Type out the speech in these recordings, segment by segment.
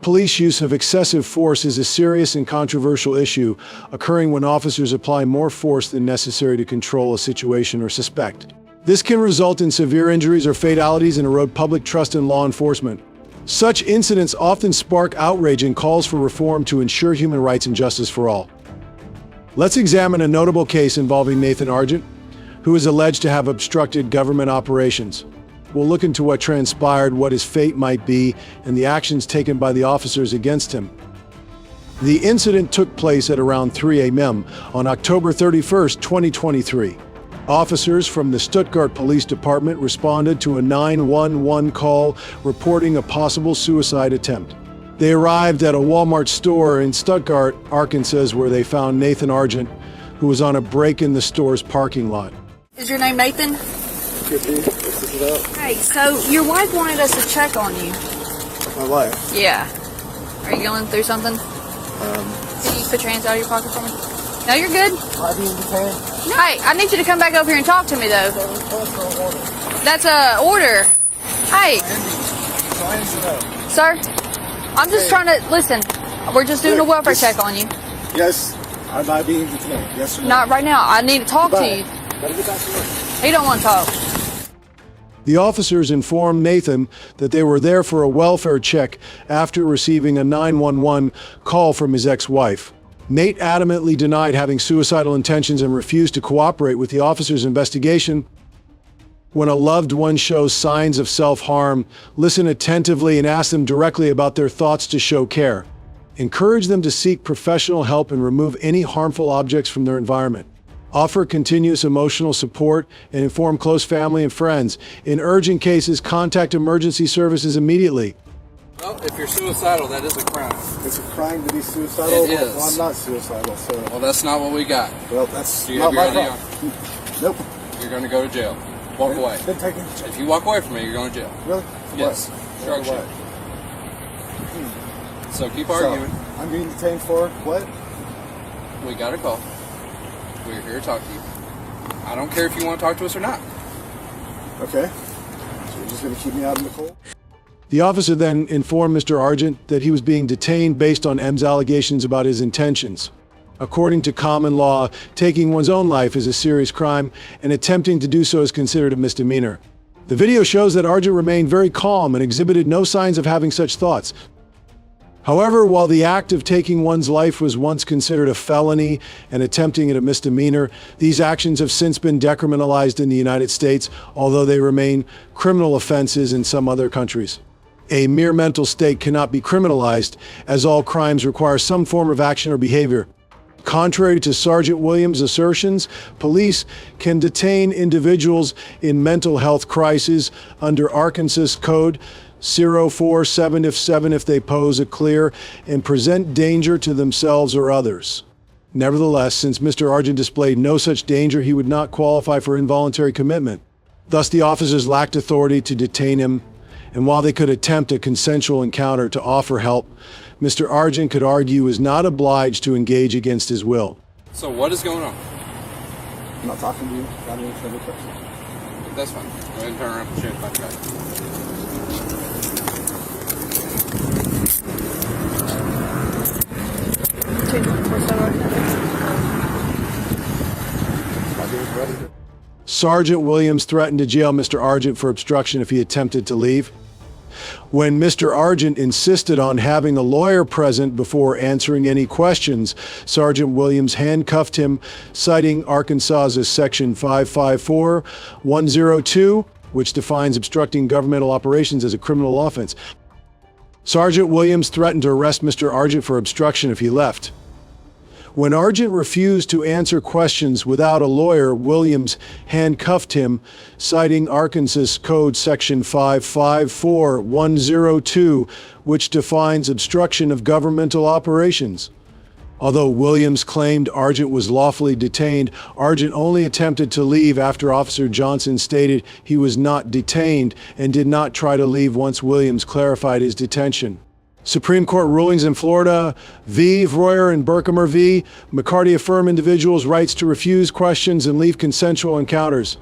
Police use of excessive force is a serious and controversial issue, occurring when officers apply more force than necessary to control a situation or suspect. This can result in severe injuries or fatalities and erode public trust in law enforcement. Such incidents often spark outrage and calls for reform to ensure human rights and justice for all. Let's examine a notable case involving Nathan Argent, who is alleged to have obstructed government operations. We'll look into what transpired, what his fate might be, and the actions taken by the officers against him. The incident took place at around 3 a.m. on October 31st, 2023. Officers from the Stuttgart Police Department responded to a 911 call reporting a possible suicide attempt. They arrived at a Walmart store in Stuttgart, Arkansas, where they found Nathan Argent, who was on a break in the store's parking lot. Is your name Nathan? Could be. Let's look it up. Hey, so your wife wanted us to check on you. My wife? Yeah. Are you going through something? Can you put your hands out of your pocket for me? No, you're good. Why do you detained? Hey, I need you to come back over here and talk to me, though. That's a order. Hey. Sir, I'm just trying to, listen, we're just doing a welfare check on you. Yes, I'm not being detained. Yes or no? Not right now. I need to talk to you. Gotta get back to work. He don't want to talk. The officers informed Nathan that they were there for a welfare check after receiving a 911 call from his ex-wife. Nate adamantly denied having suicidal intentions and refused to cooperate with the officers' investigation. When a loved one shows signs of self-harm, listen attentively and ask them directly about their thoughts to show care. Encourage them to seek professional help and remove any harmful objects from their environment. Offer continuous emotional support and inform close family and friends. In urgent cases, contact emergency services immediately. Well, if you're suicidal, that is a crime. It's a crime to be suicidal? It is. Well, I'm not suicidal, so... Well, that's not what we got. Well, that's Do you not have your my ID problem. on? Nope. You're going to go to jail. Walk away. Been taken. If you walk away from me, you're going to jail. Really? For Yes. what? Obstruction. So keep arguing. So, I'm being detained for what? We got a call. We're here to talk to you. I don't care if you want to talk to us or not. Okay. So you're just going to keep me out in the cold? The officer then informed Mr. Argent that he was being detained based on M's allegations about his intentions. According to common law, taking one's own life is a serious crime, and attempting to do so is considered a misdemeanor. The video shows that Argent remained very calm and exhibited no signs of having such thoughts. However, while the act of taking one's life was once considered a felony and attempting it a misdemeanor, these actions have since been decriminalized in the United States, although they remain criminal offenses in some other countries. A mere mental state cannot be criminalized, as all crimes require some form of action or behavior. Contrary to Sergeant Williams' assertions, police can detain individuals in mental health crises under Arkansas Code 047 if they pose a clear and present danger to themselves or others. Nevertheless, since Mr. Argent displayed no such danger, he would not qualify for involuntary commitment. Thus, the officers lacked authority to detain him, and while they could attempt a consensual encounter to offer help, Mr. Argent could argue he is not obliged to engage against his will. So what is going on? I'm not talking to you. Not any further questions. That's fine. Go ahead and turn around and shoot if I got Sergeant Williams threatened to jail Mr. Argent for obstruction if he attempted to leave. When Mr. Argent insisted on having a lawyer present before answering any questions, Sergeant Williams handcuffed him, citing Arkansas's Section 554-102, which defines obstructing governmental operations as a criminal offense. Sergeant Williams threatened to arrest Mr. Argent for obstruction if he left. When Argent refused to answer questions without a lawyer, Williams handcuffed him, citing Arkansas Code Section 554-102, which defines obstruction of governmental operations. Although Williams claimed Argent was lawfully detained, Argent only attempted to leave after Officer Johnson stated he was not detained and did not try to leave once Williams clarified his detention. Supreme Court rulings in Florida v. Royer and Berkemer v. McCarty affirm individuals' rights to refuse questions and leave consensual encounters.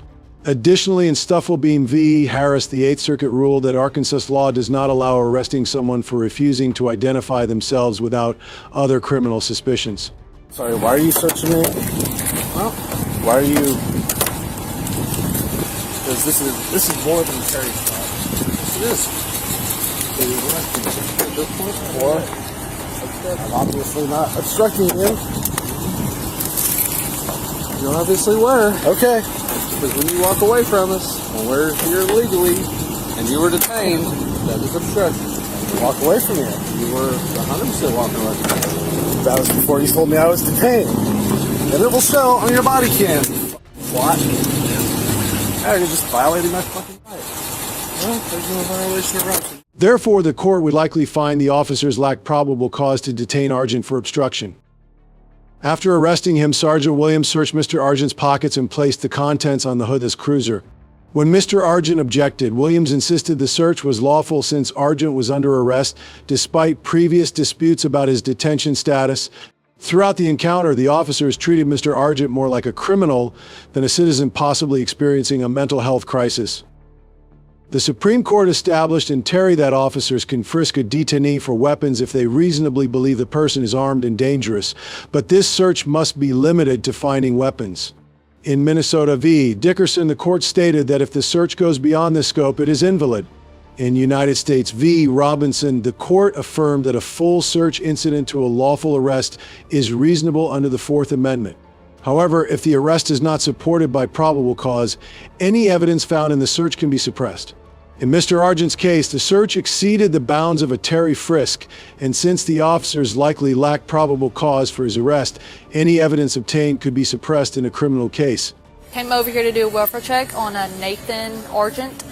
Additionally, in Stufflebeam v. Harris, the Eighth Circuit ruled that Arkansas law does not allow arresting someone for refusing to identify themselves without other criminal suspicions. Sorry, why are you searching me? Well, why are you? Because this is more than a Terry stop. Yes, it is. Or I'm obviously not obstructing you. You obviously were. Okay. Because when you walk away from us, when we're here illegally, and you were detained, that is obstruction. Walk away from you. You were 100% walking away from me. That was before you told me I was detained. And it will show on your body cam. What? You're just violating my fucking rights. Well, there's no violation of rights. Therefore, the court would likely find the officers lacked probable cause to detain Argent for obstruction. After arresting him, Sergeant Williams searched Mr. Argent's pockets and placed the contents on the hood of his cruiser. When Mr. Argent objected, Williams insisted the search was lawful since Argent was under arrest, despite previous disputes about his detention status. Throughout the encounter, the officers treated Mr. Argent more like a criminal than a citizen possibly experiencing a mental health crisis. The Supreme Court established in Terry that officers can frisk a detainee for weapons if they reasonably believe the person is armed and dangerous, but this search must be limited to finding weapons. In Minnesota v. Dickerson, the court stated that if the search goes beyond this scope, it is invalid. In United States v. Robinson, the court affirmed that a full search incident to a lawful arrest is reasonable under the Fourth Amendment. However, if the arrest is not supported by probable cause, any evidence found in the search can be suppressed. In Mr. Argent's case, the search exceeded the bounds of a Terry frisk, and since the officers likely lacked probable cause for his arrest, any evidence obtained could be suppressed in a criminal case. Came over here to do a welfare check on Nathan Argent.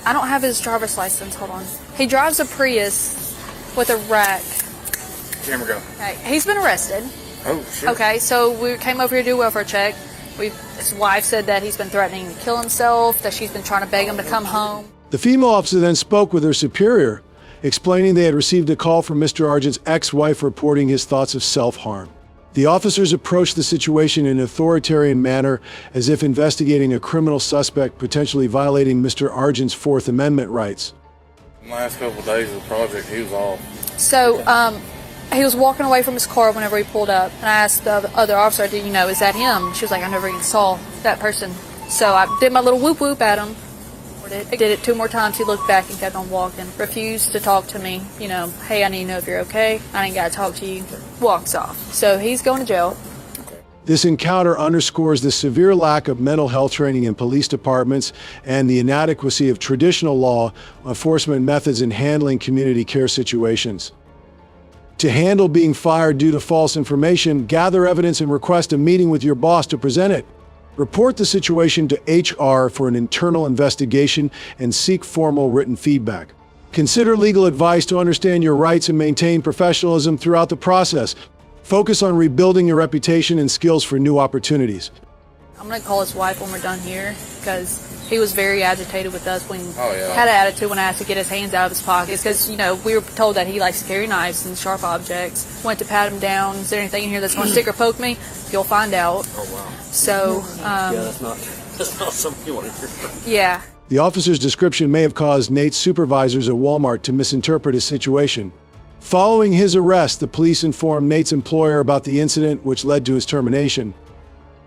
I don't have his driver's license. Hold on. He drives a Prius with a rack. Camera go. Okay. He's been arrested. Oh, shit. Okay, so we came over here to do a welfare check. His wife said that he's been threatening to kill himself, that she's been trying to beg him to come home. The female officer then spoke with her superior, explaining they had received a call from Mr. Argent's ex-wife reporting his thoughts of self-harm. The officers approached the situation in an authoritarian manner, as if investigating a criminal suspect potentially violating Mr. Argent's Fourth Amendment rights. The last couple of days of the project, he was off. So, he was walking away from his car whenever he pulled up, and I asked the other officer, "Do you know, is that him?" She was like, "I never even saw that person." So I did my little whoop whoop at him. I did it 2 more times. He looked back and kept on walking. Refused to talk to me. You know, "Hey, I need to know if you're okay. I ain't got to talk to you." Walks off. So he's going to jail. This encounter underscores the severe lack of mental health training in police departments and the inadequacy of traditional law enforcement methods in handling community care situations. To handle being fired due to false information, gather evidence and request a meeting with your boss to present it. Report the situation to HR for an internal investigation and seek formal written feedback. Consider legal advice to understand your rights and maintain professionalism throughout the process. Focus on rebuilding your reputation and skills for new opportunities. I'm going to call his wife when we're done here, because he was very agitated with us when yeah. had an attitude when I asked to get his hands out of his pockets, because, you know, we were told that he likes to carry knives and sharp objects. Went to pat him down. Is there anything in here that's going to stick or poke me? You'll find out. Oh, wow. So, Yeah, that's not something you want to hear. yeah. The officer's description may have caused Nate's supervisors at Walmart to misinterpret his situation. Following his arrest, the police informed Nate's employer about the incident, which led to his termination.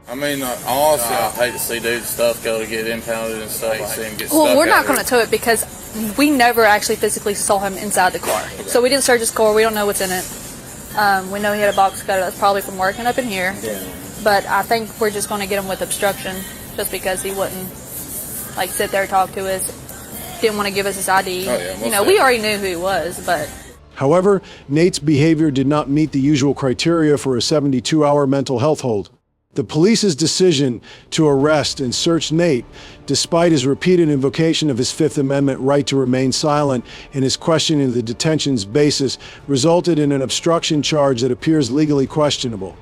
I mean, honestly, I hate to see dude's stuff go to get impounded and stuff. See him get Well, stuck we're not out going to tow it because we never actually physically saw him inside the car. So we didn't search his car. We don't know what's in it. We know he had a box cutter that's probably from working up in here. Yeah. But I think we're just going to get him with obstruction, just because he wouldn't like sit there and talk to us. Didn't want to give us his ID. Oh, yeah, you know, we already knew who he was, but. However, Nate's behavior did not meet the usual criteria for a 72-hour mental health hold. The police's decision to arrest and search Nate, despite his repeated invocation of his Fifth Amendment right to remain silent and his questioning of the detention's basis, resulted in an obstruction charge that appears legally questionable.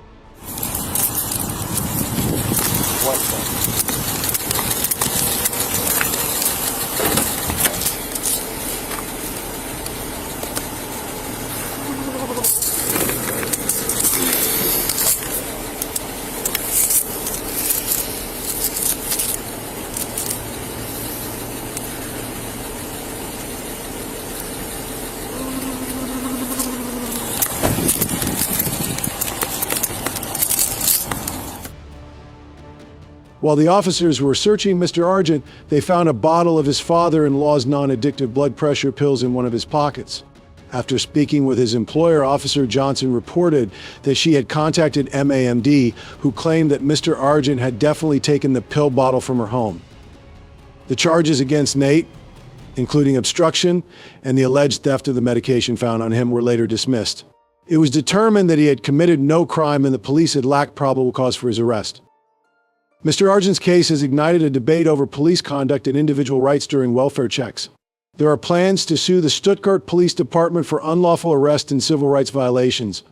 While the officers were searching Mr. Argent, they found a bottle of his father-in-law's non-addictive blood pressure pills in one of his pockets. After speaking with his employer, Officer Johnson reported that she had contacted MAMD, who claimed that Mr. Argent had definitely taken the pill bottle from her home. The charges against Nate, including obstruction and the alleged theft of the medication found on him, were later dismissed. It was determined that he had committed no crime and the police had lacked probable cause for his arrest. Mr. Argent's case has ignited a debate over police conduct and individual rights during welfare checks. There are plans to sue the Stuttgart Police Department for unlawful arrest and civil rights violations.